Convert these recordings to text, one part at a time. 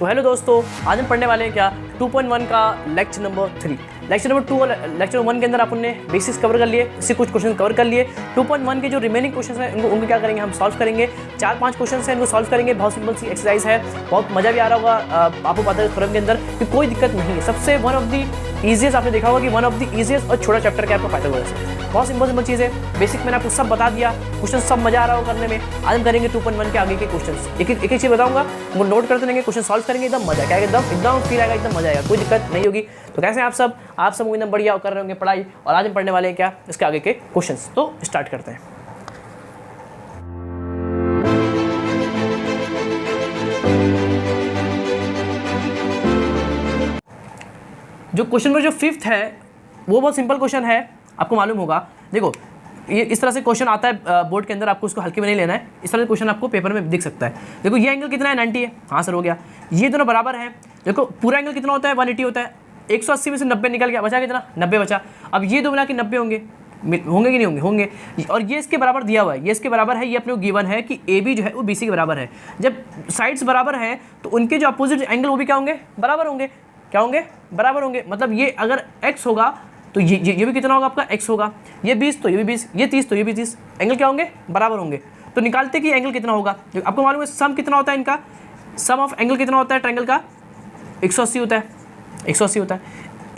तो हेलो दोस्तों, आज हम पढ़ने वाले हैं क्या 2.1 का लेक्चर नंबर 3। लेक्चर नंबर 2 और लेक्चर 1 के अंदर अपन ने बेसिक्स कवर कर लिए, इससे कुछ क्वेश्चन कवर कर लिए। 2.1 के जो रिमेनिंग क्वेश्चन हैं उनको क्या करेंगे, हम सॉल्व करेंगे। 4-5 क्वेश्चन हैं, इनको सॉल्व करेंगे। बहुत सिंपल सी एक्सरसाइज है, बहुत मजा भी आ रहा होगा आपको पता है थ्योरम के अंदर कि कोई दिक्कत नहीं है। सबसे वन ऑफ द ईजिएस्ट आपने देखा होगा कि वन ऑफ द ईजिएस्ट और छोटा चैप्टर क्या आपका पाइथागोरस है। बहुत सिंपल चीज़ है, बेसिक मैंने आपको सब बता दिया। क्वेश्चन सब मजा आ रहा होगा करने में। आज हम करेंगे 2.1 के आगे के क्वेश्चन। एक चीज़ बताऊंगा, वो नोट करते रहेंगे, क्वेश्चन सॉल्व करेंगे, एकदम मजा क्या एकदम फील आएगा, एकदम मजा आएगा, कोई दिक्कत नहीं होगी। तो कैसे आप सब एकदम बढ़िया कर रहे होंगे पढ़ाई। और आज हम पढ़ने वाले हैं क्या इसके आगे के क्वेश्चन। तो स्टार्ट करते हैं। जो क्वेश्चन नंबर जो 5th है वो बहुत सिंपल क्वेश्चन है, आपको मालूम होगा। देखो ये इस तरह से क्वेश्चन आता है बोर्ड के अंदर, आपको उसको हल्के में नहीं लेना है। इस तरह से क्वेश्चन आपको पेपर में दिख सकता है। देखो ये एंगल कितना है, 90 है। हाँ सर हो गया। ये दोनों बराबर हैं। देखो पूरा एंगल कितना होता है, 180 होता है। 180 में से 90 निकल गया, बचा कितना, 90 बचा। अब ये दो मिला के 90 होंगे कि नहीं होंगे। और ये इसके बराबर दिया हुआ है, ये इसके बराबर है। ये अपने को गिवन है कि ए बी जो है वो बी सी के बराबर है। जब साइड्स बराबर हैं तो उनके जो अपोजिट एंगल वो भी क्या होंगे, बराबर होंगे। क्या होंगे, बराबर होंगे। मतलब ये अगर x होगा तो ये भी कितना होगा आपका x होगा। ये 20 तो ये भी 20, ये 30 तो ये भी 30। एंगल क्या होंगे, बराबर होंगे। तो निकालते कि एंगल कितना होगा। आपको मालूम है सम कितना होता है इनका, सम ऑफ एंगल कितना होता है ट्रायंगल का, 180 होता है। 180 होता है।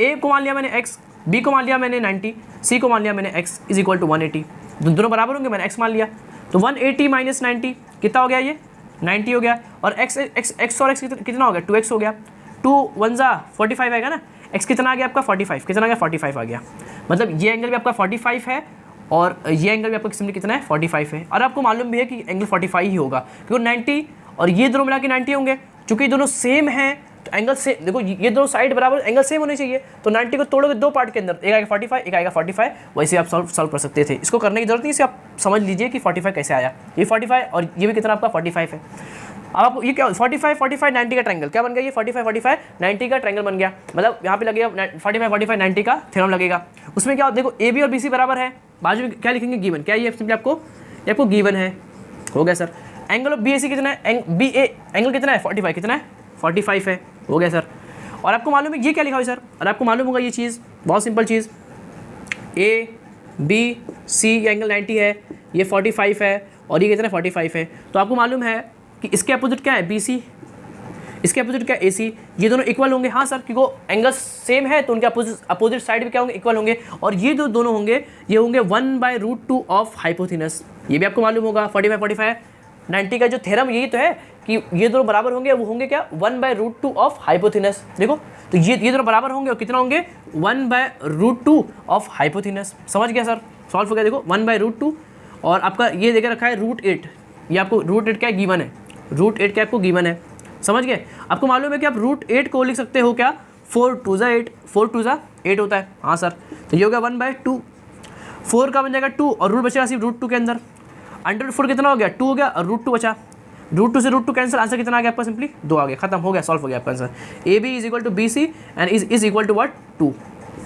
ए को मान लिया मैंने x, बी को मान लिया मैंने 90, सी को मान लिया मैंने x इज इक्वल टू 180। दोनों बराबर होंगे, मैंने x मान लिया। तो 180 माइनस 90 कितना हो गया, ये 90 हो गया। और x और x कितना हो गया, 2x हो गया। 2 1 जा 45 आएगा ना। x कितना आ गया आपका 45, कितना आ गया 45 आ गया। मतलब ये एंगल भी आपका 45 है और ये एंगल भी आपका सिंपली कितना है 45 है। और आपको मालूम भी है कि एंगल 45 ही होगा क्योंकि 90 और ये दोनों मिला के 90 होंगे। चूंकि दोनों सेम हैं तो एंगल से देखो ये दोनों साइड बराबर, एंगल सेम होने चाहिए। तो 90 को तोड़ोगे दो पार्ट के अंदर, एक आएगा 45, एक आएगा 45। वैसे आप सॉल्व कर सकते थे। इसको करने की जरूरत नहीं, इसे आप समझ लीजिए कि 45 कैसे आया। ये 45 और ये भी कितना आपका 45 है। अब आपको ये क्या 45 45 90 का ट्रायंगल क्या बन गया, ये 45 45 90 का ट्रायंगल बन गया। मतलब यहाँ पे लगेगा 45 45 90 का थ्योरम लगेगा। उसमें क्या देखो ए बी और बी सी बराबर है, बाजू में क्या लिखेंगे, गिवन। क्या ये सिंपली आपको गिवन है। हो गया सर। एंगल ऑफ बी ए सी कितना है, बी ए एंगल कितना है 45, कितना है 45 है। हो गया सर। और आपको मालूम है ये क्या लिखा हुआ है सर, और आपको मालूम होगा ये चीज़ बहुत सिंपल चीज़, ए बी सी एंगल 90 है, ये 45 है और ये कितना है 45 है। तो आपको मालूम है कि इसके अपोजिट क्या है, बी सी, इसके अपोजिट क्या है, ए सी। ये दोनों इक्वल होंगे। हाँ सर, क्योंकि एंगल सेम है तो उनके अपोजिट साइड भी क्या होंगे, इक्वल होंगे। और ये जो दोनों होंगे ये होंगे 1/√2 ऑफ हाइपोथिनस। ये भी आपको मालूम होगा 45 45 90 का जो थ्योरम यही तो है कि ये दोनों बराबर होंगे, वो होंगे क्या 1/√2 ऑफ हाइपोथिनस। देखो तो ये दोनों बराबर होंगे और कितना होंगे 1/√2 ऑफ हाइपोथिनस। समझ गया सर, सॉल्व हो गया। देखो 1/√2 और आपका ये देकर रखा है √8। ये आपको √8 क्या गिवन है, √8 क्या आपको गिवन है। समझ गए। आपको मालूम है कि आप √8 को लिख सकते हो क्या 4 2 जा 8, 4 2 जा 8 होता है। हाँ सर, तो ये हो गया 1/2। 4 का बन जाएगा 2 और रूट बचेगा सिर्फ √2 के अंदर। √4 कितना हो गया 2 हो गया और √2 बचा। √2 से √2 कैंसिल, आंसर कितना आ गया आपका, सिंपली 2 आ गया। खत्म हो गया, सॉल्व हो गया आपका answer. A B is equal to B C and is equal to what 2।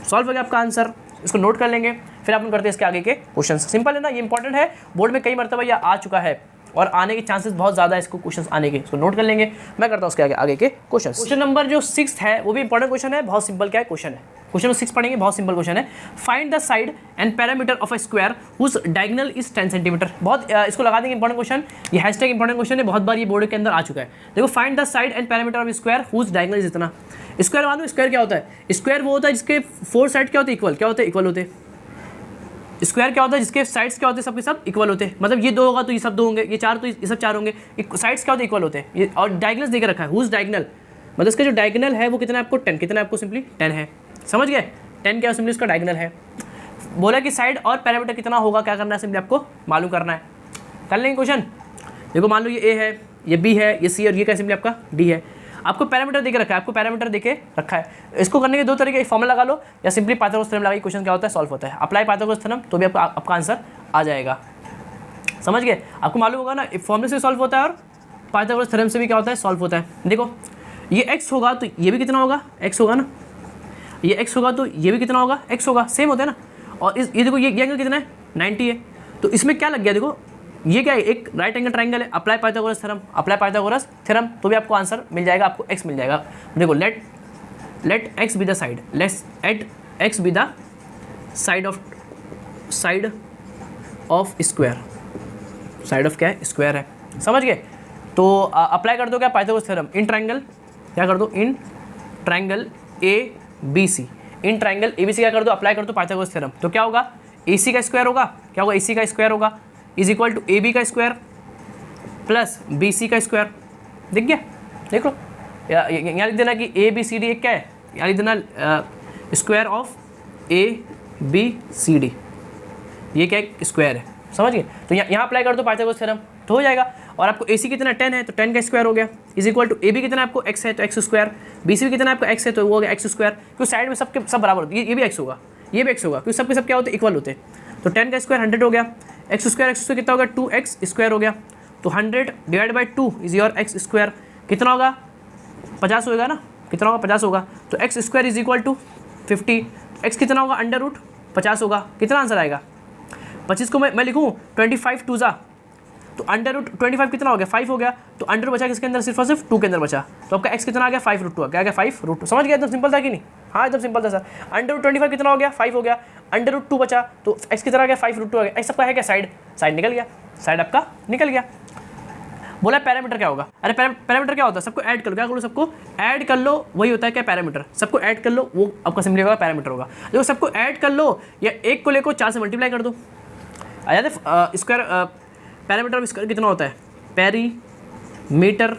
Solve हो गया आपका आंसर। इसको नोट कर लेंगे, फिर अपन करते हैं इसके आगे के क्वेश्चन। सिंपल है ना, ये इंपॉर्टेंट है, बोर्ड में कई मरतबा यह आ चुका है और आने के चांसेस बहुत ज़्यादा है इसको क्वेश्चन आने के। इसको नोट कर लेंगे, मैं करता हूँ उसके आगे के क्वेश्चन। क्वेश्चन नंबर जो 6 है वो भी इंपॉर्टेंट क्वेश्चन है, बहुत सिंपल क्या है क्वेश्चन है। क्वेश्चन नंबर 6 पढ़ेंगे, बहुत सिंपल क्वेश्चन है। Find the side and parameter of a square whose diagonal is 10 centimetre. बहुत इसको लगा देंगे इंपॉर्टेंट क्वेश्चन, ये हैशटैग इंपॉर्टेंट क्वेश्चन है, बहुत बार ये बोर्ड के अंदर आ चुका है। देखो find the side and parameter of square whose diagonal is इतना। स्क्वायर मालूम, स्क्वायर क्या होता है, स्क्वायर वो होता है जिसके 4 साइड क्या होते हैं, इक्वल। क्या होते हैं, इक्वल होते हैं। स्क्वायर क्या होता है, जिसके साइड्स क्या होते हैं, सबके सब इक्वल होते हैं। मतलब ये 2 होगा तो ये सब 2 होंगे, ये 4 तो ये सब 4 होंगे। साइड्स क्या होते हैं, इक्वल होते हैं। ये और डायगोनल्स देकर रखा है, हुज डायगोनल, मतलब इसका जो डायगोनल है वो कितना है आपको 10, कितना है आपको सिंपली 10 है। समझ गए, 10 क्या सिंपली इसका डायगोनल है। बोला कि साइड और पैरामीटर कितना होगा, क्या करना है, सिंपली आपको मालूम करना है। कर लेंगे क्वेश्चन। देखो मान लो ये ए है, ये बी है, ये सी और ये क्या सिंपली आपका डी है। आपको पैरामीटर देके रखा है, आपको पैरामीटर देके रखा है। इसको करने के दो तरीके, फॉर्मूला लगा लो या सिंपली पाइथागोरस थ्योरम लगाइए, क्वेश्चन क्या होता है सॉल्व होता है। अप्लाई पाइथागोरस थ्योरम तो भी आपका आंसर आ जाएगा। समझ गए, आपको मालूम होगा ना फॉर्मूले से सॉल्व होता है और पाइथागोरस थ्योरम से भी क्या होता है सॉल्व होता है। देखो ये x होगा तो ये भी कितना होगा, x होगा ना। ये x होगा तो ये भी कितना होगा, x होगा, सेम होता है ना। और ये देखो ये एंगल कितना है 90 है। तो इसमें क्या लग गया, देखो ये क्या है, एक राइट एंगल ट्राइंगल है, apply Pythagoras theorem, apply Pythagoras theorem, तो भी आपको आंसर मिल जाएगा, आपको x मिल जाएगा। देखो let x be the side, let x be the side of square, side of क्या है, स्क्वायर है, समझ गए। तो अप्लाई कर दो क्या पाइथागोरस थ्योरम इन ट्राइंगल, क्या कर दो, in triangle A B C, in triangle A B C क्या कर दो, अप्लाई कर दो पाइथागोरस थ्योरम। तो क्या होगा, ए सी का स्क्वायर होगा, क्या होगा, ए सी का स्क्वायर होगा is equal to A B का स्क्वायर प्लस बी सी का स्क्वायर। दिख गया, देख लो, यहाँ लिख देना कि ए बी सी डी एक क्या है, यहाँ लिख देना square of A B C D, ये क्या एक स्क्वायर है, समझ गए। तो यहाँ अप्लाई कर दो पाइथागोरस थ्योरम तो हो जाएगा। और आपको ए सी कितना 10 है तो 10 का स्क्वायर हो गया is equal to A B कितना आपको x है तो x स्क्वायर, बी सी भी कितना आपको x है तो वो हो गया x स्क्वायर, क्योंकि साइड में सबके सब बराबर होते हैं, ये भी x होगा, ये भी x होगा, क्योंकि सबके सब क्या होते हैं, इक्वल होते हैं। तो 10 का स्क्वायर 100 हो गया, x स्क्वायर कितना होगा 2x स्क्वायर हो गया, तो 100 divide by 2 is your x square, कितना होगा 50 होगा ना, कितना होगा 50 होगा। तो x square is equal to 50, x कितना होगा अंडर रूट 50 होगा, कितना आंसर आएगा 25 को मैं लिखूँ 25 टू ज़ा, तो अंडर रूट 25 कितना हो गया 5 हो गया, तो अंडर बचा किसके अंदर, सिर्फ और सिर्फ 2 के अंदर बचा, तो आपका x कितना आ गया 5 रूट 2, क्या आ गया 5 रूट 2, समझ गया, एकदम सिंपल था कि नहीं, हाँ एकदम सिंपल था सर। अंडर रूट 25 कितना हो गया 5 हो गया, अंडर रूट 2 बचा, तो x कितना आ गया 5 रूट 2 आ गया, x आपका है क्या साइड निकल गया, साइड आपका निकल गया। बोला पैरामीटर क्या होगा, अरे पैरामीटर क्या होता है, सबको ऐड कर लो, क्या करो सबको ऐड कर लो, वही होता है क्या पैरामीटर, सबको ऐड कर लो, वो आपका सिंपली होगा पैरामीटर होगा। देखो सबको ऐड कर लो या एक को लेकर 4 से मल्टीप्लाई कर दो, आ जाते स्क्वायर, पैरामीटर ऑफ स्क्वायर कितना होता है, पेरीमीटर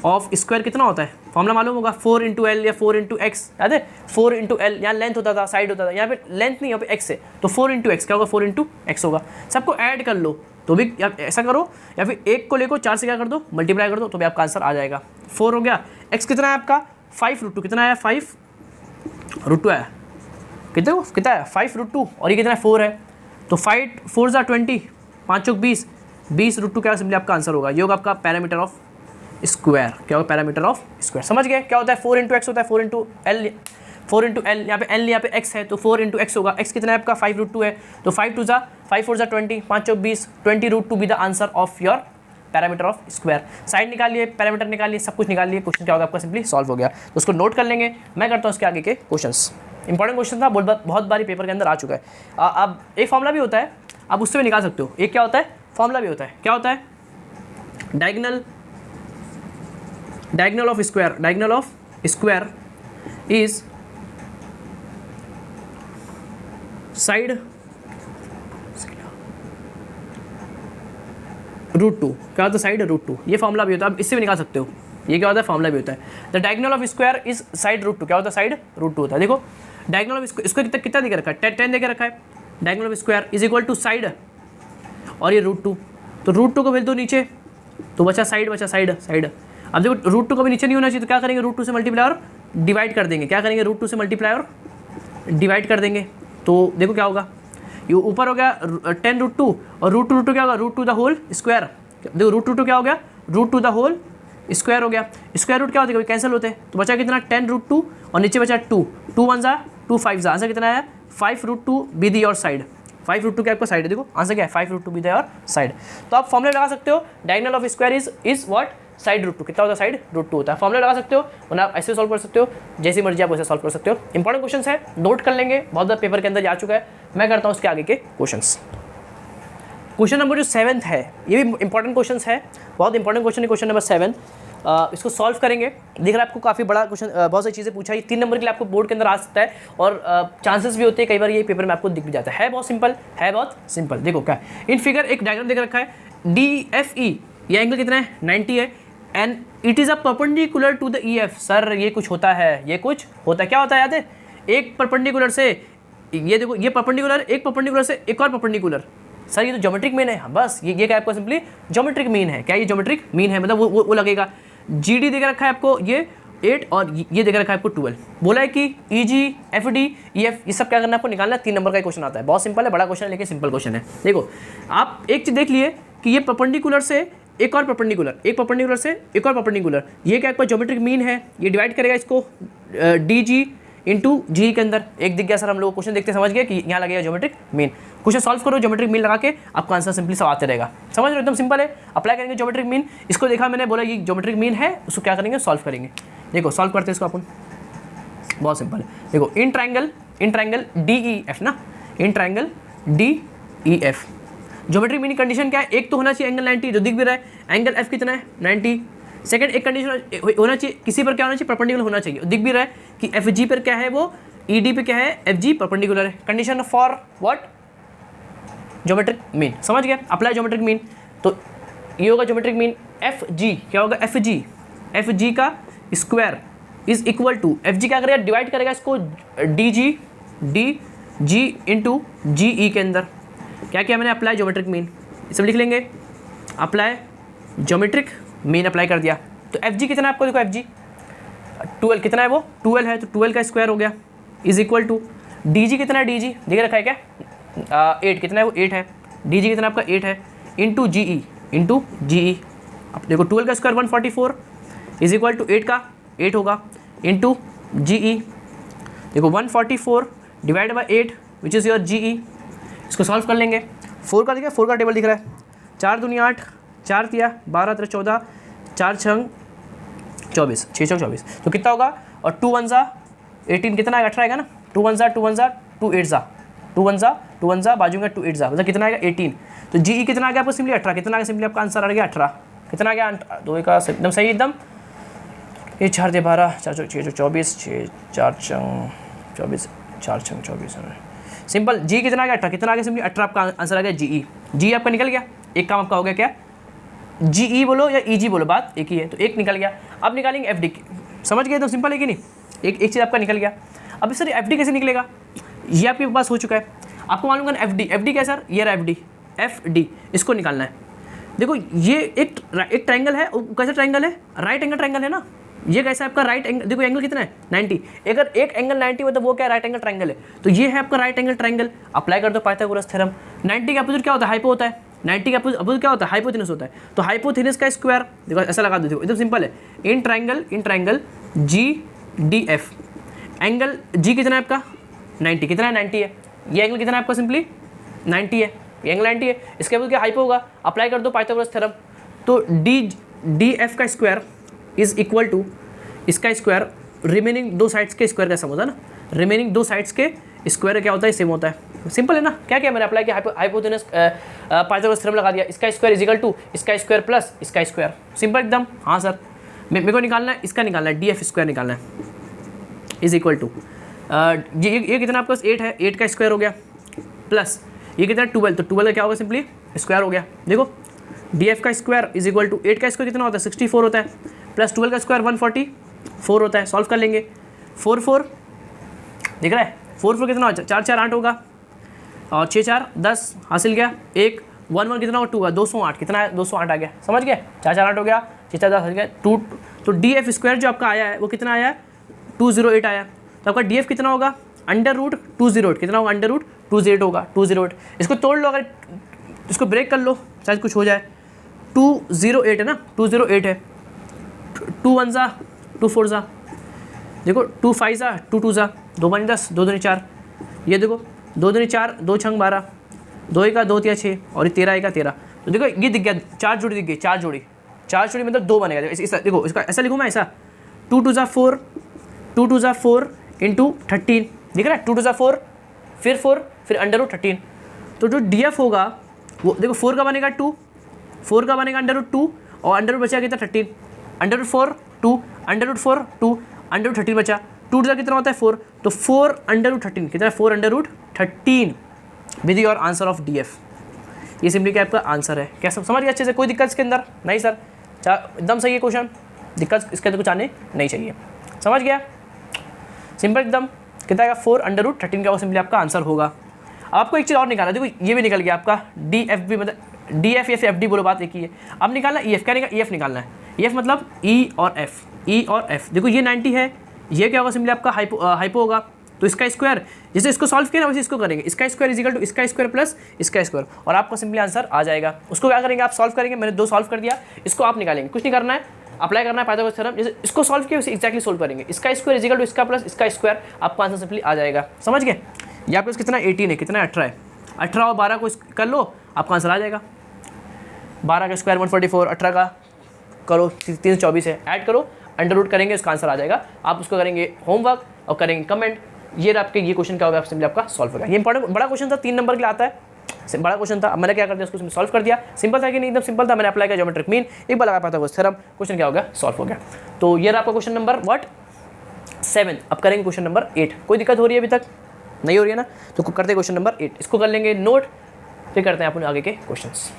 ऑफ स्क्वायर कितना होता है, फॉर्मूला मालूम होगा 4 इंटू एल या 4 इंटू एक्स, याद है 4 इंटू एल, यहाँ लेंथ होता था साइड होता था, यहाँ पे लेंथ नहीं यहाँ पे एक्स है, तो 4 इंटू एक्स क्या होगा 4 इंटू एक्स होगा। सबको ऐड कर लो तो भी ऐसा करो, या फिर एक को लेको 4 से क्या कर दो मल्टीप्लाई कर दो, तो भी आपका आंसर आ जाएगा। 4 हो गया, एक्स कितना है आपका 5 रूट 2, कितना आया 5 रूट 2 आया, कितना है 5 रूट 2, और ये कितना है 4 है, तो 5 4 ज़ा 20, 5 चौक 20, 20 रूट 2 क्या सिंपली आपका आंसर होगा, ये होगा आपका पैरामीटर ऑफ स्क्वायर, क्या होगा पैरामीटर ऑफ स्क्वायर, समझ गए क्या होता है 4 इंटू एक्स होता है, 4 इंटू एल, यहाँ पे एल यहाँ पे एक्स है, तो 4 इंटू एक्स होगा, एक्स कितना है आपका 5 रूट 2 है, तो 5 4 ज़ा 20, 5 चौक 20, 20 root 2 be the answer of your parameter of square. Side निकालिए, पैरामीटर निकालिए, सब कुछ निकालिए, क्वेश्चन क्या होगा आपका सिंपली सॉल्व हो गया। तो उसको नोट कर लेंगे, मैं करता हूँ उसके आगे के क्वेश्चंस। इंपॉर्टेंट क्वेश्चन था, बहुत बारी पेपर के अंदर आ चुका है। अब एक फॉर्मूला भी होता है, आप उससे भी निकाल सकते हो, एक क्या होता है फॉर्मूला भी होता है, क्या होता है diagonal of square is side root 2, क्या होता है साइड रूट 2, ये फॉर्मूला भी होता है, आप इससे भी निकाल सकते हो, ये क्या होता है फॉर्मूला भी होता है। The diagonal of square is side root 2, क्या होता है साइड रूट 2 होता है। देखो डायगोनल ऑफ स्क्वायर कितना दे के रखा है 10 दे के रखा है, diagonal of square is equal to side और ये रूट 2, तो रूट 2 को भेज दो नीचे, तो बचा साइड अब देखो रूट 2 कभी नीचे नहीं होना चाहिए, तो क्या करेंगे रूट 2 से मल्टीप्लाई और डिवाइड कर देंगे, क्या करेंगे रूट 2 से मल्टीप्लाई और डिवाइड कर देंगे, तो देखो क्या होगा, ये ऊपर हो गया 10 रूट 2 और रूट 2 क्या होगा रूट 2 द होल स्क्वायर, देखो रूट 2 क्या हो गया रूट 2 द होल स्क्वायर हो गया, स्क्वायर रूट क्या होते हैं कभी कैंसिल होते हैं, तो बचा कितना 10 रूट 2 और नीचे बचा 2 1 ज़ा 2 5 ज़ा, आंसर कितना आया 5 root 2 be the your side, 5 root 2 क्या आपका साइड है, देखो आंसर क्या है 5 root 2 be the your side. तो आप फॉर्मूला लगा सकते हो diagonal of square is what side root 2, कितना होता है साइड रूट 2 होता है, फॉर्मूला लगा सकते हो, वरना आप ऐसे सॉल्व कर सकते हो, जैसी मर्जी आप वैसे सॉल्व कर सकते हो। इंपॉर्टेंट क्वेश्चन है, नोट कर लेंगे, बहुत बार पेपर के अंदर जा चुका है। मैं करता हूँ उसके आगे के क्वेश्चंस। क्वेश्चन नंबर जो 7 है, ये भी इंपॉर्टेंट क्वेश्चन है, बहुत इंपॉर्टेंट क्वेश्चन है, क्वेश्चन नंबर 7। इसको सॉल्व करेंगे, दिख रहा है आपको काफ़ी बड़ा क्वेश्चन, बहुत सारी चीज़ें पूछा, ये 3 नंबर के लिए आपको बोर्ड के अंदर आ सकता है, और चांसेस भी होते हैं कई बार ये पेपर में आपको दिख भी जाता है बहुत सिंपल। देखो क्या इन फिगर एक डायग्राम देख रखा है, DFE ये एंगल कितना है 90 है, and it is a perpendicular to the EF। Sir ये कुछ होता है, क्या होता है याद है, एक परपेंडिकुलर से ये देखो, ये परपेंडिकुलर, एक परपेंडिकुलर से एक और परपेंडिकुलर, सर ये तो ज्योमेट्रिक मीन है, बस ये क्या आपको सिंपली ज्योमेट्रिक मीन है, क्या ये ज्योमेट्रिक मीन है, मतलब वो लगेगा। GD देकर रखा है आपको ये 8 और ये देकर रखा है आपको 12, बोला है कि EG FD EF ये सब क्या करना है आपको निकालना है, 3 नंबर का क्वेश्चन आता है, बहुत सिंपल है, बड़ा क्वेश्चन है लेकिन सिंपल क्वेश्चन है। देखो आप एक चीज़ देख लिए कि ये परपेंडिकुलर से एक और परपेंडिकुलर, एक परपेंडिकुलर से एक और परपेंडिकुलर, ये क्या आपका ज्योमेट्रिक मीन है, ये डिवाइड करेगा इसको DG इंटू G के अंदर, एक दिख गया सर, हम लोग क्वेश्चन देखते समझ गए कि यहाँ लगेगा ज्योमेट्रिक मीन। क्वेश्चन सॉल्व करो ज्योमेट्रिक मीन लगा के, आपका आंसर सिंपली सब आते रहेगा। समझ रहे हो, एकदम सिंपल है। अप्लाई करेंगे ज्योमेट्रिक मीन, इसको देखा मैंने, बोला ये ज्योमेट्रिक मीन है, उसको क्या करेंगे, सॉल्व करेंगे। देखो सॉल्व करते हैं इसको अपन, बहुत सिंपल है। देखो इन ट्राइंगल DEF ना, in triangle DEF geometric mean condition क्या है, एक तो होना चाहिए एंगल 90 जो दिख भी रहा है, एंगल F कितना है 90। सेकंड एक कंडीशन होना चाहिए, किसी पर क्या होना चाहिए, परपेंडिकुलर होना चाहिए, दिख भी रहा है कि FG पर क्या है, वो ED पे क्या है, FG परपेंडिकुलर है। Condition for what, geometric mean. समझ गए, अप्लाई ज्योमेट्रिक मीन, तो ये होगा ज्योमेट्रिक मीन FG, क्या होगा FG का square is equal to, FG क्या करेगा, डिवाइड करेगा इसको DG इंटू GE के अंदर। क्या किया मैंने, अप्लाई ज्योमेट्रिक मीन, सब लिख लेंगे, अप्लाई ज्योमेट्रिक मीन अप्लाई कर दिया। तो FG कितना है आपको, देखो FG 12 कितना है, वो 12 है, तो 12 का स्क्वायर हो गया इज इक्वल टू DG कितना है, DG देख रखा है क्या, 8 कितना है, वो 8 है, DG कितना आपका 8 है, इंटू GE। अब देखो 12 का स्क्वायर 144 इज इक्वल टू 8 का 8 होगा, इंटू GE। देखो 144 divide by 8 which is your GE। इसको सॉल्व कर लेंगे। 4 का देखिए, 4 का टेबल दिख रहा है, 4 दूनी 8, 4 तिया 12 13 14, 4 छंग 24, 6 छंग 24, तो कितना होगा, और 2 1 18 कितना आएगा, 18 आएगा ना, 2 1 2 1 2 8 बाजू में 2 8 मतलब कितना आएगा 18। तो GE कितना आ गया आपको, सिंपली 18, कितना आ गया, सिंपली आपका आंसर आ गया 18, कितना आ गया, 2 का एकदम सही, एकदम ये 4 दे 12, 4 6 24, 6 4 छंग 24, 4 छंग 24, सिंपल। जी कितना आ गया, 18, कितना आ गया, सिंपली 18 आपका आंसर आ गया GE आपका निकल गया। एक काम आपका हो गया क्या, GE बोलो या EG बोलो, बात एक ही है, तो एक निकल गया। अब निकालेंगे FD, समझ गए, तो सिंपल है कि नहीं, एक चीज़ आपका निकल गया। अब सर FD कैसे निकलेगा, ये आपके पास हो चुका है, आपको मालूम है FD क्या सर, ये रहा FD, इसको निकालना है। देखो ये एक ट्रायंगल है, कैसा ट्रायंगल है, राइट एंगल ट्रायंगल है ना, ये कैसा है आपका राइट एंगल, देखो एंगल कितना है 90, अगर एक एंगल 90 मतलब वो क्या, राइट एंगल ट्रायंगल है, तो ये है आपका राइट एंगल ट्रायंगल। अप्लाई कर दो पाइथागोरस थ्योरम। 90 का अपोजिट क्या होता है, हाइपो होता है, 90 का अपोजिट क्या होता है, हाइपोथिनस होता है, तो हाइपोथिनस का स्क्वायर, देखो ऐसा लगा दो, देखो एकदम सिंपल है, in triangle GDF, angle G कितना है आपका 90, कितना है 90 है, ये एंगल कितना है आपका सिंपली 90 है, ये एंगल 90 है, इसके बाद क्या हाइपो होगा, अप्लाई कर दो पाइथागोरस थ्योरम। तो DF का स्क्वायर इज इक्वल टू इसका स्क्वायर रिमेनिंग दो साइड्स के स्क्वायर का सम होता है ना, रिमेनिंग दो साइड्स के स्क्वायर क्या होता है, सेम होता है। सिंपल है ना, क्या किया मैंने, अप्लाई किया हाइपोटेनस पाइथागोरस थ्योरम लगा दिया, इसका स्क्वायर इज इक्वल टू इसका स्क्वायर प्लस इसका स्क्वायर, सिंपल एकदम। हाँ सर मेरे को निकालना है, इसका निकालना है, DF स्क्वायर निकालना है, इज इक्वल टू ये कितना आपके पास 8 है, 8 का स्क्वायर हो गया, प्लस ये कितना 12, तो 12 का क्या होगा, सिंपली स्क्वायर हो गया। देखो DF का स्क्वायर इज इक्वल टू 8 का स्क्वायर कितना होता है 64 होता है, प्लस 12 का स्क्वायर 144 होता है। सॉल्व कर लेंगे, 4 दिख रहा है, 4 कितना होगा, 4 4 8 होगा, और 6 4 10 हासिल गया, 1 1 1 कितना होगा 2 होगा, 208 कितना है 208 आ गया, समझ गए, 4 4 8 हो गया, 6 4 10 हासिल गया 2। तो DF स्क्वायर जो आपका आया है वो कितना आया है 208 आया, तो आपका DF कितना होगा √208, कितना होगा √208 होगा, 208। इसको तोड़ लो, अगर इसको ब्रेक कर लो शायद कुछ हो जाए, 208 है ना, 208 है, 2 1 जा 2 4 जा, देखो 2 5 जा 2 2 जा, 2 5 10 2 2 4, ये देखो 2 2 4 2 6 12, 2 1 2 3 6, और ये 13 1 13, तो देखो ये दिख गया, 4 जोड़ी दिख गई, 4 जोड़ी मतलब 2 बनेगा। देखो इसका ऐसा लिखूँ मैं, ऐसा 2 2 जा 4, 2 2 जा 4 इंटू 13, दिख रहा है 2 2 जा 4, फिर 4, फिर √13, तो जो DF होगा वो देखो 4 का बनेगा 2, 4 का बनेगा √2, और अंडर बचा कितना 13, √4 2, √4 2, √13 बचा, 2 कितना होता है 4, तो 4 √13 कितना है 4 √13 with your answer of DF। ये सिंपली क्या आपका आंसर है, क्या समझ गया अच्छे से, कोई दिक्कत इसके अंदर नहीं सर, एकदम सही है क्वेश्चन, दिक्कत इसके अंदर कुछ आने नहीं चाहिए, समझ गया, सिंपल एकदम। कितना आएगा 4 √13 का वो सिंपली आपका आंसर होगा। आपको एक चीज़ और निकालना, देखो ये भी निकल गया आपका DF भी, मतलब DF या फिर FD बोलो, बात एक ही है। अब निकालना EF, क्या निकालना EF निकालना है, EF मतलब E और F। देखो ये 90 है, ये क्या होगा सिंपली आपका हाइपो होगा, तो इसका स्क्वायर, जैसे इसको सॉल्व किया ना वैसे इसको करेंगे, इसका स्क्वायर इज इक्वल टू इसका स्क्वायर प्लस इसका स्क्वायर, और आपका सिंपली आंसर आ जाएगा। उसको क्या करेंगे आप सॉल्व करेंगे, मैंने 2 सॉल्व कर दिया, इसको आप निकालेंगे, कुछ नहीं करना है, अप्लाई करना है पाइथागोरस थ्योरम, जैसे इसको सॉल्व किया वैसे एक्जैक्टली सॉल्व करेंगे, इसका स्क्वायर इज इक्वल टू इसका प्लस इसका स्क्वायर, आपका आंसर सिंपली आ जाएगा, समझ गए। यहाँ पे कितना 18 है, कितना 18 है, 18 और 12 को कर लो, आपका आंसर आ जाएगा। 12 का स्क्वायर 144, 18 का करो 324 है, ऐड करो, अंडर रूट करेंगे, उसका आंसर आ जाएगा। आप उसको करेंगे होमवर्क और करेंगे कमेंट। ये आपके ये क्वेश्चन क्या होगा, सिंपली आपका सॉल्व होगा। ये इंपॉर्टेंट बड़ा क्वेश्चन था, 3 नंबर के लिए आता है, बड़ा क्वेश्चन था। अब मैंने क्या कर दिया, उसको सॉल्व कर दिया। सिंपल था कि नहीं, एकदम सिंपल था। मैंने अप्लाई किया ज्योमेट्रिक मीन, एक बार लगा पाइथागोरस थ्योरम, क्वेश्चन क्या हो गया, सॉल्व हो गया। तो ये रहा आपका क्वेश्चन नंबर 7। अब करेंगे क्वेश्चन नंबर 8। कोई दिक्कत हो रही है अभी तक, नहीं हो रही है ना, तो करते हैं क्वेश्चन नंबर 8। इसको कर लेंगे नोट, फिर करते हैं अपने आगे के क्वेश्चंस।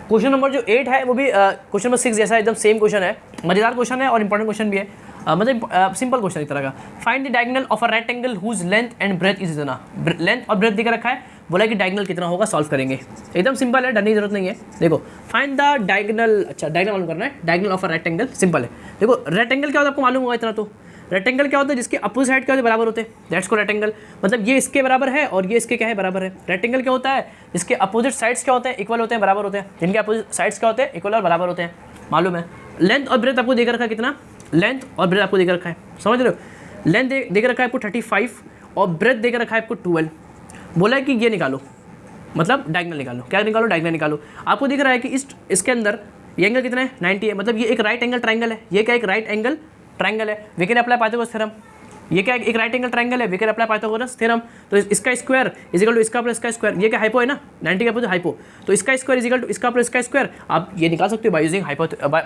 क्वेश्चन नंबर जो 8 है वो भी क्वेश्चन नंबर 6 जैसा एकदम सेम क्वेश्चन है, मजेदार क्वेश्चन है और इंपॉर्टेंट क्वेश्चन भी है। मतलब सिंपल क्वेश्चन एक तरह का। Find the diagonal of a rectangle whose length and breadth is इतना। लेंथ और ब्रेथ देकर रखा है, बोला कि डायगोनल कितना होगा, सॉल्व करेंगे। एकदम सिंपल है, डरने की जरूरत नहीं है। देखो फाइंड द डायगोनल, अच्छा डायगोनल मालूम करना है, diagonal of a rectangle, simple है। देखो रेक्टेंगल क्या होता है आपको मालूम होगा इतना तो। रेक्टेंगल क्या होता है, जिसके अपोजिट साइड क्या होते हैं, बराबर होते हैं, दैट्स को रेक्टेंगल। मतलब ये इसके बराबर है और ये इसके क्या है, बराबर है। रेक्टेंगल क्या होता है, जिसके अपोजिट साइड्स क्या होते हैं, इक्वल होते हैं, बराबर होते हैं। जिनके अपोजिट साइड्स क्या होते हैं, इक्वल और बराबर होते हैं, मालूम है। लेंथ और ब्रेथ आपको देकर रखा है, कितना लेंथ और ब्रेथ आपको देकर रखा है, समझ रहे हो। लेंथ देकर रखा है आपको 35 और ब्रेथ देकर रखा है आपको 12। बोला है कि ये निकालो, मतलब डायगोनल निकालो। क्या निकालो, डायगोनल निकालो। आपको दिख रहा है कि इसके अंदर ये एंगल कितना है, 90 है। मतलब ये एक राइट एंगल ट्रायंगल है। ये क्या, एक राइट एंगल ट्रायंगल है। We can apply Pythagoras theorem. ये क्या, एक राइट एंगल ट्रायंगल है, we can apply Pythagoras theorem. तो इसका स्क्वायर इज इक्वल टू इसका प्लस इसका स्क्वायर। ये क्या हाइपो है ना, 90 का अपोजिट हाइपो, तो इसका स्क्वायर इज इक्वल टू इसका प्लस इसका स्क्वायर। आप ये निकाल सकते हो बाय यूजिंग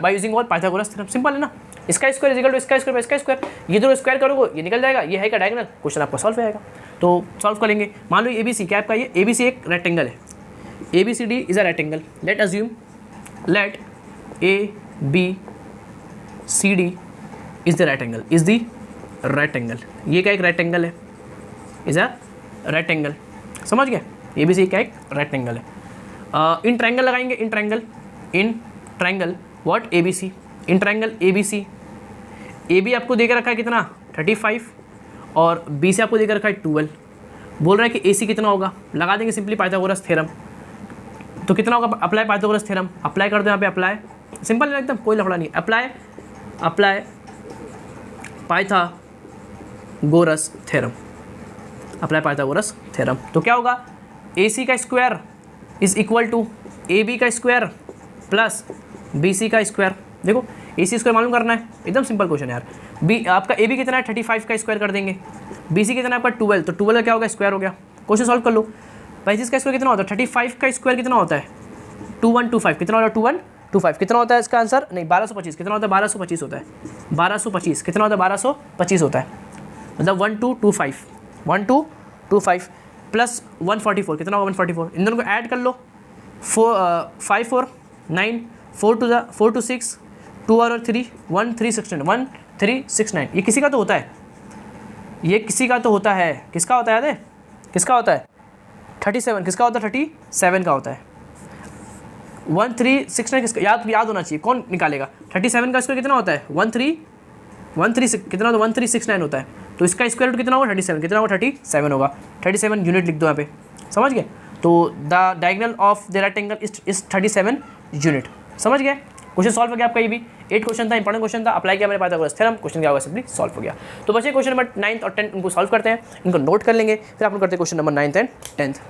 बाय यूजिंग और पाइथागोरस थ्योरम। सिंपल है ना। इसका स्क्वायर इज इक्वल टू इसका स्क्वायर इसका स्क्वायर। ये दोनों स्क्वायर करोगे ये निकल जाएगा, ये है का डायगोनल, क्वेश्चन आपका सॉल्व हो जाएगा। तो सॉल्व करेंगे। मान लो ABC क्या आपका, ये ABC एक रेक्टेंगल है। ABCD is a rectangle. Let assume, let ABCD is the rectangle, is the rectangle. ये क्या एक रेक्टेंगल है, इज अ रेक्टेंगल, समझ गए। ABC क्या एक रेक्टेंगल है। इन ट्रायंगल लगाएंगे, in triangle what ABC, in triangle ABC। AB आपको देकर रखा है कितना, 35 और B से आपको देकर रखा है 12। बोल रहा है कि AC कितना होगा, लगा देंगे सिंपली पाइथागोरस थ्योरम। तो कितना होगा, अप्लाई पाइथागोरस थ्योरम, अप्लाई कर दो यहाँ पे, अप्लाई सिंपल है एकदम, कोई लफड़ा नहीं। Apply Pythagoras theorem, apply Pythagoras theorem. तो क्या होगा, AC का square is equal to AB का स्क्वायर प्लस BC का स्क्वायर। देखो AC स्क्वायर मालूम करना है, एकदम सिंपल क्वेश्चन है यार। आपका AB कितना है, 35 का स्क्वायर कर देंगे। BC कितना है आपका 12, तो 12 का क्या होगा, स्क्वायर हो गया। क्वेश्चन सॉल्व कर लो। 35 का स्क्वायर कितना होता है, 35 का स्क्वायर कितना होता है, 2125। कितना होता है, 2125। कितना होता है इसका आंसर, नहीं 1225। कितना होता है, 1225 होता है। 1225 कितना होता है, 1225 होता है। मतलब 1225 प्लस 144 कितना होगा, 144। इन दोनों को ऐड कर लो, 5 4 9 4 2 6 2 और 3 1369। ये किसी का तो होता है, ये किसी का तो होता है। किसका होता है, याद है किसका होता है, 37। किसका होता है, 37 का होता है। 1369 किसका, याद होना चाहिए, कौन निकालेगा। 37 का स्क्वायर कितना होता है, 13 कितना होता है, 1369 होता है। तो इसका स्क्वायर रूट कितना होगा, 37। कितना होगा, 37 होगा। 37 यूनिट लिख दो यहाँ पे, समझ गए। तो the diagonal of the rectangle is 37 unit, समझ गए। क्वेश्चन सॉल्व हो गया आपका। ये भी 8 क्वेश्चन था, इंपॉर्टेंट क्वेश्चन था। अप्लाई किया मैंने पाइथागोरस थ्योरम, क्वेश्चन क्या होगा, सिंपली सॉल्व हो गया। तो बचे क्वेश्चन नंबर 9 और 10, इनको सॉल्व करते हैं, इनको नोट कर लेंगे, फिर आप लोग करते हैं क्वेश्चन नंबर 9 एंड 10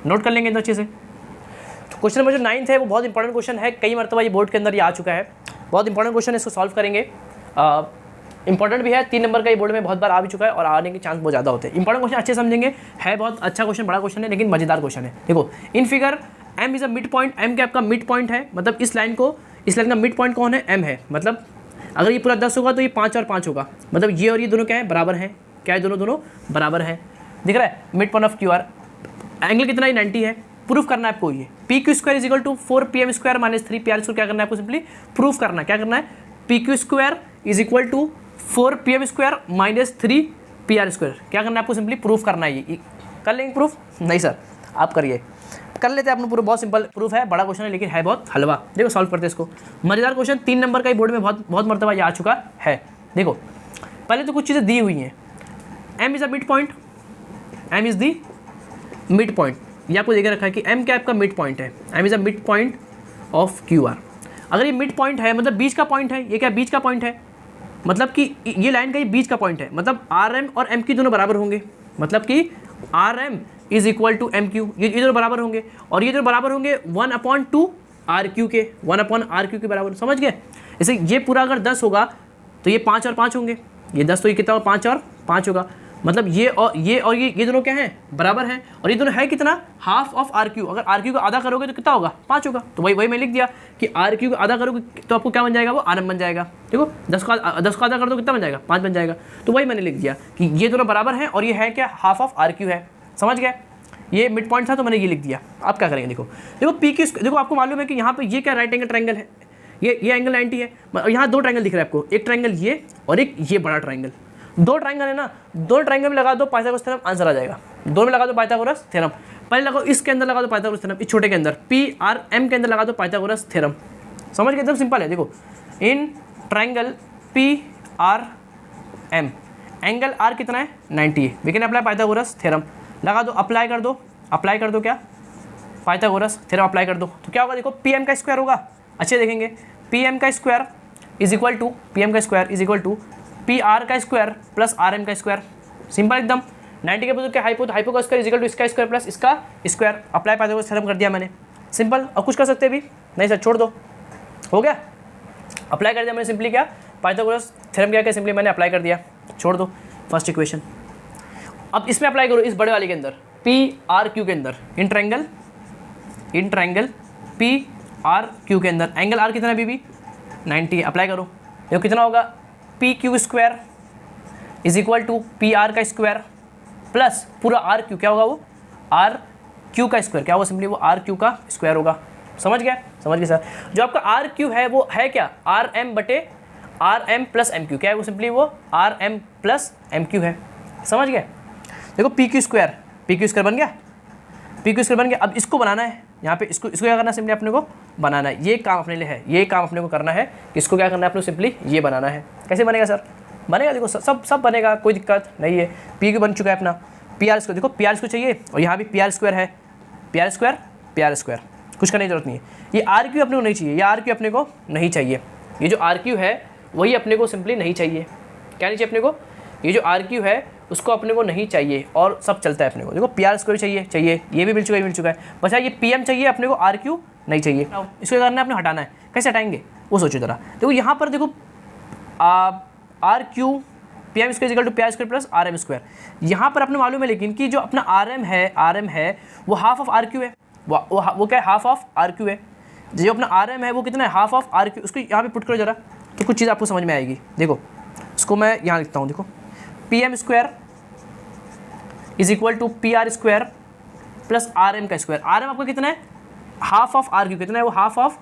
नोट कर लेंगे इतना अच्छे से। तो क्वेश्चन नंबर जो 9 है वो बहुत इंपॉर्टेंट क्वेश्चन है, कई मरतबा ये बोर्ड के अंदर ये आ चुका है। बहुत इंपॉर्टेंट क्वेश्चन है, इसको सॉल्व करेंगे। इंपॉर्टेंट भी है, 3 नंबर का ये बोर्ड में बहुत बार आ भी चुका है और आने के चांस बहुत ज़्यादा होते हैं। इंपॉर्टेंट क्वेश्चन अच्छे समझेंगे, है बहुत अच्छा क्वेश्चन, बड़ा क्वेश्चन है, लेकिन मजेदार क्वेश्चन है। देखो in figure M is a mid point. M क्या आपका मिड पॉइंट है, मतलब इस लाइन का मिड पॉइंट कौन है, M है। मतलब अगर ये पूरा 10 होगा तो ये 5 और 5 होगा। मतलब ये और ये दोनों क्या है, बराबर हैं। क्या है, दोनों बराबर हैं। दिख रहा है, mid point of QR। Angle कितना है, 90 है। प्रूफ करना है आपको ये PQ square is equal to 4PM square minus 3PR square. क्या करना है आपको, सिंपली प्रूफ करना है। क्या करना है, PQ square is equal to 4PM square minus 3PR square. क्या करना है आपको, सिंपली प्रूफ करना है। ये कर लेंगे प्रूफ, नहीं सर आप करिए, कर लेते हैं अपने पूरा। बहुत सिंपल प्रूफ है, बड़ा क्वेश्चन है लेकिन है बहुत हलवा। देखो सॉल्व करते हैं इसको। मजेदार क्वेश्चन, 3 नंबर का ही बोर्ड में बहुत मरतबा ये आ चुका है। देखो पहले तो कुछ चीज़ें दी हुई हैं। M is a mid point, M is the mid point. ये आपको देकर रखा है कि M क्या आपका मिड पॉइंट है, M is a mid point of QR। अगर ये मिड पॉइंट है मतलब बीच का पॉइंट है, ये क्या बीच का पॉइंट है, मतलब कि ये लाइन का ये बीच का पॉइंट है। मतलब RM और M की दोनों बराबर होंगे, मतलब कि RM is equal to M Q, ये दोनों बराबर होंगे और ये दोनों बराबर होंगे 1/2 आर क्यू के, 1/r क्यू के बराबर, समझ गए। जैसे ये पूरा अगर 10 होगा तो ये 5 और 5 होंगे, ये 10 तो ये कितना होगा, 5 और 5 होगा, मतलब ये दोनों क्या हैं, बराबर हैं। और ये दोनों है कितना, हाफ ऑफ आर क्यू। अगर आर क्यू को आधा करोगे तो कितना होगा, 5 होगा। तो वही मैं लिख दिया कि आर क्यू को आधा करोगे तो आपको क्या बन जाएगा, वो आर एम बन जाएगा। देखो 10 को आधा कर दो कितना बन जाएगा, 5 बन जाएगा। तो वही मैंने लिख दिया कि ये दोनों बराबर हैं और ये है क्या, हाफ ऑफ आर क्यू है, समझ गए। ये मिड पॉइंट था तो मैंने ये लिख दिया। आप क्या करेंगे, देखो पी क्यू, देखो आपको मालूम है कि यहाँ पे ये क्या राइट एंगल ट्रायंगल है, ये एंगल 90 है। यहाँ 2 ट्रायंगल दिख रहा है आपको, एक ट्रायंगल ये और एक ये बड़ा ट्रायंगल, 2 ट्रायंगल है ना, 2 ट्रायंगल में लगा दो पाइथागोरस थ्योरम, आंसर आ जाएगा। 2 में लगा दो पाइथागोरस थ्योरम, पहले लगाओ इसके अंदर लगा दो पाइथागोरस थ्योरम, इस छोटे के अंदर PRM के अंदर लगा दो पाइथागोरस थ्योरम, समझ गए, एकदम सिंपल है। देखो इन ट्रायंगल PRM एंगल R कितना है, 90 है, we can apply Pythagoras theorem, लगा दो, अप्लाई कर दो क्या, पाइथागोरस थ्योरम अप्लाई कर दो, तो क्या होगा, देखो PM का स्क्वायर होगा, अच्छे देखेंगे, PM का square is equal to PR का स्क्वायर प्लस RM का स्क्वायर, सिंपल एकदम। 90 के बदले क्या, हाइपो का स्क्वायर इज इक्वल टू इसका स्क्वायर प्लस इसका स्क्वायर, अप्लाई पाइथागोरस थ्योरम कर दिया मैंने, सिंपल। और कुछ कर सकते हैं भी नहीं सर, छोड़ दो, हो गया, अप्लाई कर दिया मैंने सिंपली, क्या पाइथागोरस थ्योरम क्या सिंपली मैंने अप्लाई कर दिया, छोड़ दो फर्स्ट इक्वेशन। अब इसमें अप्लाई करो, इस बड़े वाले के अंदर PRQ के अंदर, इन ट्रायंगल PRQ के अंदर एंगल R कितना है बीबी, 90, अप्लाई करो, देखो कितना होगा, PQ square is equal to PR का स्क्वायर प्लस पूरा RQ, क्या होगा वो RQ का स्क्वायर, क्या होगा सिंपली वो RQ का स्क्वायर होगा, समझ गए सर। जो आपका RQ है वो है क्या, RM प्लस MQ, क्या है वो सिंपली वो RM प्लस MQ है, समझ गए। देखो PQ स्क्वायर बन गया, अब इसको बनाना है यहाँ पे, इसको क्या करना है, सिंपली अपने को बनाना है, ये काम अपने लिए है, ये काम अपने को करना है, इसको क्या करना है अपने को, सिंपली ये बनाना है। कैसे बनेगा सर, बनेगा, देखो सब बनेगा, कोई दिक्कत नहीं है। PQ बन चुका है अपना, PR स्क्वायर, देखो PR स्क्वायर चाहिए और यहाँ भी PR स्क्वायर है, PR स्क्वायर, कुछ करने की जरूरत नहीं है। ये RQ अपने को नहीं चाहिए, ये RQ अपने को नहीं चाहिए, ये जो RQ है वही अपने को सिंपली नहीं चाहिए, क्या नहीं चाहिए अपने को, ये जो RQ है उसको अपने को नहीं चाहिए और सब चलता है अपने को। देखो PR स्क्वायर चाहिए, ये भी मिल चुका है, बचा ये PM चाहिए अपने को, RQ नहीं चाहिए। इसको करना है, अपने हटाना है, कैसे हटाएंगे वो सोचो जरा। देखो यहाँ पर देखो RQ PM square equal to PR square plus RM square, यहाँ पर अपने मालूम है लेकिन कि जो अपना RM है वो हाफ ऑफ RQ है, वो क्या है, हाफ ऑफ RQ है। जो अपना RM है वो कितना है, हाफ ऑफ RQ, उसको यहाँ पे पुट करो जरा, तो कुछ चीज़ आपको समझ में आएगी। देखो इसको मैं यहाँ लिखता हूँ, देखो PM square is equal to PR square plus RM का स्क्वायर, RM आपका कितना है, हाफ ऑफ RQ, कितना है वो, हाफ ऑफ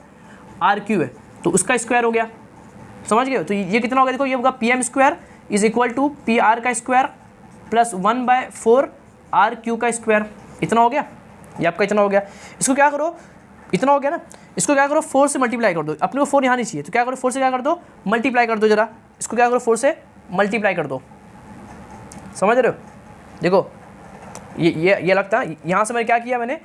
RQ है, तो उसका स्क्वायर हो गया, समझ गए। तो ये कितना होगा, देखो ये होगा PM square is equal to PR का स्क्वायर प्लस 1/4 RQ का स्क्वायर, इतना हो गया, ये आपका इतना हो गया। इसको क्या करो, इतना हो गया ना, इसको क्या करो 4 से मल्टीप्लाई कर दो, अपने को 4 यहाँ नहीं चाहिए, तो क्या करो 4 से क्या कर दो, मल्टीप्लाई कर दो जरा, इसको क्या करो 4 से मल्टीप्लाई कर दो, समझ रहे हो। देखो ये लगता है, यहाँ से मैंने क्या किया, मैंने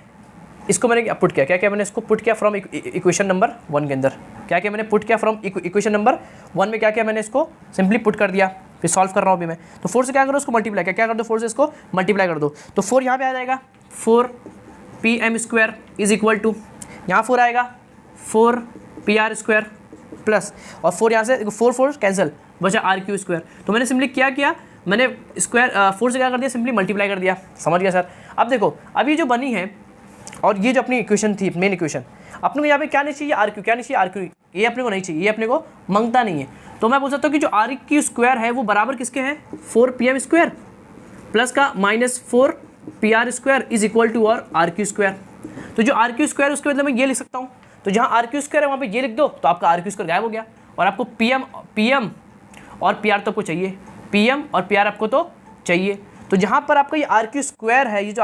इसको मैंने पुट किया, क्या मैंने इसको पुट किया फ्रॉम इक्वेशन नंबर 1 के अंदर, क्या मैंने पुट किया फ्रॉम इक्वेशन नंबर 1 में, क्या मैंने इसको सिंपली पुट कर दिया, फिर सॉल्व कर रहा हूँ अभी मैं। तो 4 से क्या करो, उसको मल्टीप्लाई, क्या कर दो 4 से इसको मल्टीप्लाई कर दो, तो 4 यहाँ पे आ जाएगा, 4 PM square is equal to, यहाँ 4 आएगा 4 PR स्क्वायर प्लस, और 4 यहाँ से 4 कैंसिल, बचा RQ स्क्वायर। तो मैंने सिंपली क्या किया, मैंने स्क्वायर 4 से क्या कर दिया, सिंपली मल्टीप्लाई कर दिया, समझ गया सर। अब देखो अब ये जो बनी है और ये जो अपनी इक्वेशन थी, मेन इक्वेशन, अपने को यहाँ पे क्या नहीं चाहिए, RQ, क्या नहीं चाहिए RQ, ये अपने को नहीं चाहिए, ये अपने को मांगता नहीं है। तो मैं बोल सकता हूँ कि जो RQ स्क्वायर है वो बराबर किसके हैं, 4 PM स्क्वायर प्लस का -4 PR square is equal to और RQ स्क्वायर। तो जो RQ स्क्वायर उसके बदले मैं ये लिख सकता हूँ, तो जहाँ RQ स्क्वायर है वहाँ पे ये लिख दो, तो आपका RQ स्क्वायर गायब हो गया, और आपको PM और PR तो आपको चाहिए, PM और PR आपको तो चाहिए। तो जहाँ पर आपका ये RQ स्क्वायर है, ये जो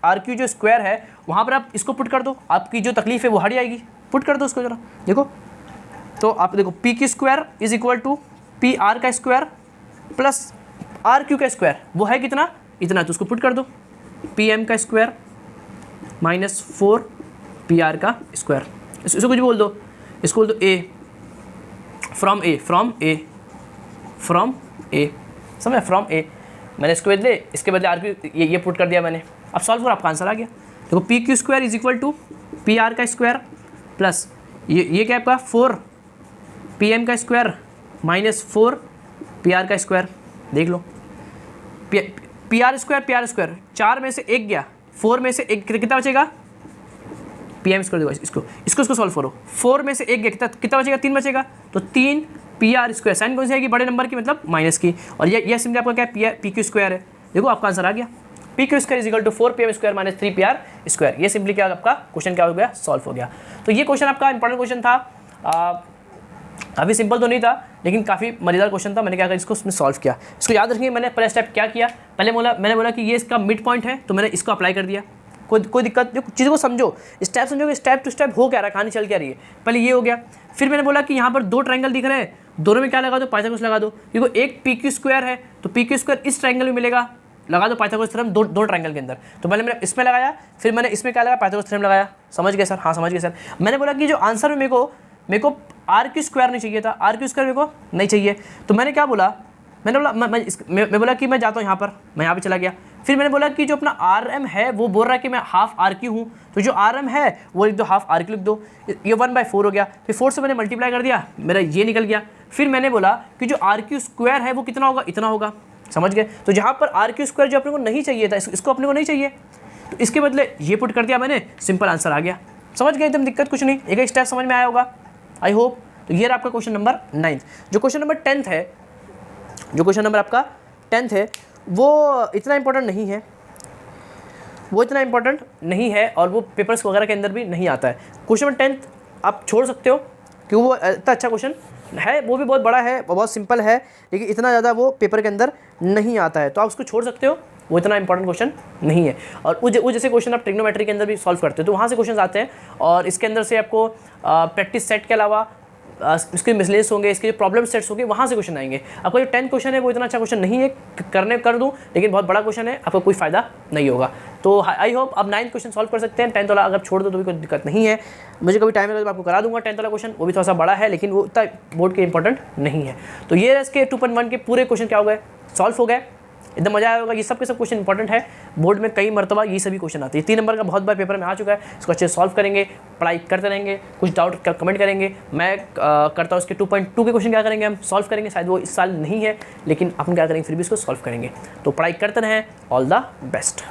RQ जो स्क्वायर है, वहाँ पर आप इसको पुट कर दो, आपकी जो तकलीफ है वो हट जाएगी, पुट कर दो उसको जरा। देखो तो आप देखो PQ square is equal to PR का स्क्वायर प्लस RQ का स्क्वायर, वो है कितना, इतना, तो उसको पुट कर दो, PM का स्क्वायर -4 PR का स्क्वायर, इसको कुछ बोल दो, इसको बोल दो A फ्रॉम A, समझे, फ्रॉम A। मैंने इसके बदले RQ ये पुट कर दिया मैंने, अब सॉल्व करो, आपका आंसर आ गया। देखो P Q square is equal to P R का स्क्वायर प्लस ये क्या आपका 4 पी एम का स्क्वायर माइनस 4 पी आर का स्क्वायर। देख लो पी आर स्क्वायर 4 में से 1 गया, 4 में से 1 कितना बचेगा, पी एम स्क्वायर। देखो इसको सॉल्व करो, 4 में से 1 गया कितना बचेगा, 3 बचेगा, तो 3 पी आर स्क्वायर, साइन कौन सी आएगी, बड़े नंबर की मतलब माइनस की, और ये सिंपली आपका क्या है, पी क्यू स्क्वायर है। देखो आपका आंसर आ गया, P Q square is equal to 4 P M square minus 3 P R square. ये सिंपली क्या आपका क्वेश्चन क्या हो गया, सॉल्व हो गया। तो ये क्वेश्चन आपका इंपॉर्टेंट क्वेश्चन था, अभी सिंपल तो नहीं था लेकिन काफ़ी मजेदार क्वेश्चन था। मैंने क्या कहा, इसको उसमें सॉल्व किया। इसको याद रखिए, मैंने पहले स्टेप क्या किया, मैंने बोला कि ये इसका मिड पॉइंट है, तो मैंने इसको अप्लाई कर दिया। कोई दिक्कत, चीज़ों को समझो, स्टेप समझो कि स्टेप टू स्टेप हो क्या रहा है, कहानी चल क्या रही है। पहले ये हो गया, फिर मैंने बोला कि यहाँ पर 2 ट्रायंगल दिख रहे हैं, दोनों में क्या लगा दो, पाइथागोरस लगा दो, क्योंकि एक पी क्यू स्क्वायर है तो पी क्यू स्क्वायर इस ट्रायंगल में मिलेगा, लगा दो पाइथागोरस थ्योरम दो ट्रायंगल के अंदर। तो पहले मैंने इसमें लगाया, फिर मैंने इसमें क्या लगाया, पाइथागोरस थ्योरम लगाया। समझ गए सर, हाँ समझ गए सर। मैंने बोला कि जो आंसर में मेरे को आर क्यू स्क्वायर नहीं चाहिए था, आर क्यू स्क्वायर मेरे को नहीं चाहिए, तो मैंने क्या बोला, मैं बोला कि मैं जाता हूँ यहाँ पर, मैं यहाँ पे चला गया। फिर मैंने बोला कि जो अपना आर एम है वो बोल रहा है कि मैं हाफ आर क्यू हूँ, तो जो आर एम है वो लिख दो, हाफ आर क्यू लिख दो, ये 1/4 हो गया। फिर 4 से मैंने मल्टीप्लाई कर दिया, मेरा ये निकल गया। फिर मैंने बोला कि जो आर क्यू स्क्वायर है वो कितना होगा, इतना होगा। समझ गए। तो जहाँ पर आर क्यू स्क्वायर जो अपने को नहीं चाहिए था, इसको अपने को नहीं चाहिए, तो इसके बदले ये पुट कर दिया मैंने, सिंपल आंसर आ गया। समझ गए, एकदम दिक्कत कुछ नहीं, एक स्टेप समझ में आया होगा, आई होप। तो ये आपका क्वेश्चन नंबर 9। जो क्वेश्चन नंबर 10 है, जो क्वेश्चन नंबर आपका 10 है, वो इतना इंपॉर्टेंट नहीं है, और वो पेपर्स वगैरह के अंदर भी नहीं आता है। क्वेश्चन नंबर 10 आप छोड़ सकते हो, क्योंकि वो इतना अच्छा क्वेश्चन है, वो भी बहुत बड़ा है, बहुत सिंपल है, लेकिन इतना ज़्यादा वो पेपर के अंदर नहीं आता है, तो आप उसको छोड़ सकते हो, वो इतना इंपॉर्टेंट क्वेश्चन नहीं है। और वो जैसे क्वेश्चन आप ट्रिग्नोमेट्री के अंदर भी सॉल्व करते हो, तो वहाँ से क्वेश्चन आते हैं, और इसके अंदर से आपको प्रैक्टिस सेट के अलावा इसके मिसलेस होंगे, इसके प्रॉब्लम सेट्स होंगे, वहाँ से क्वेश्चन आएंगे। आपका जो 10 क्वेश्चन है वो इतना अच्छा क्वेश्चन नहीं है, कर दूँ, लेकिन बहुत बड़ा क्वेश्चन है, आपको कोई फायदा नहीं होगा। तो आई होप आप 9 क्वेश्चन सॉल्व कर सकते हैं। 10 वाला अगर छोड़ दो तो भी कोई दिक्कत नहीं है, मुझे कभी टाइम लगे तो आपको करा दूंगा 10 वाला क्वेश्चन, वो भी थोड़ा सा बड़ा है, लेकिन वो इतना बोर्ड के इंपॉर्टेंट नहीं है। तो ये इसके 2.1 के पूरे क्वेश्चन क्या हो गए, सॉल्व हो गए, एकदम मजा आया होगा। ये सब के सब क्वेश्चन इंपॉर्टेंट है, बोर्ड में कई मरतबा ये सभी क्वेश्चन आते हैं। 3 नंबर का बहुत बार पेपर में आ चुका है, इसको अच्छे से सॉल्व करेंगे, पढ़ाई करते रहेंगे, कुछ डाउट कमेंट करेंगे, मैं करता हूँ इसके 2.2 के क्वेश्चन क्या करेंगे, हम सॉल्व करेंगे। शायद वो इस साल नहीं है, लेकिन अपन क्या करेंगे, फिर भी इसको सॉल्व करेंगे। तो पढ़ाई करते रहें, ऑल द बेस्ट।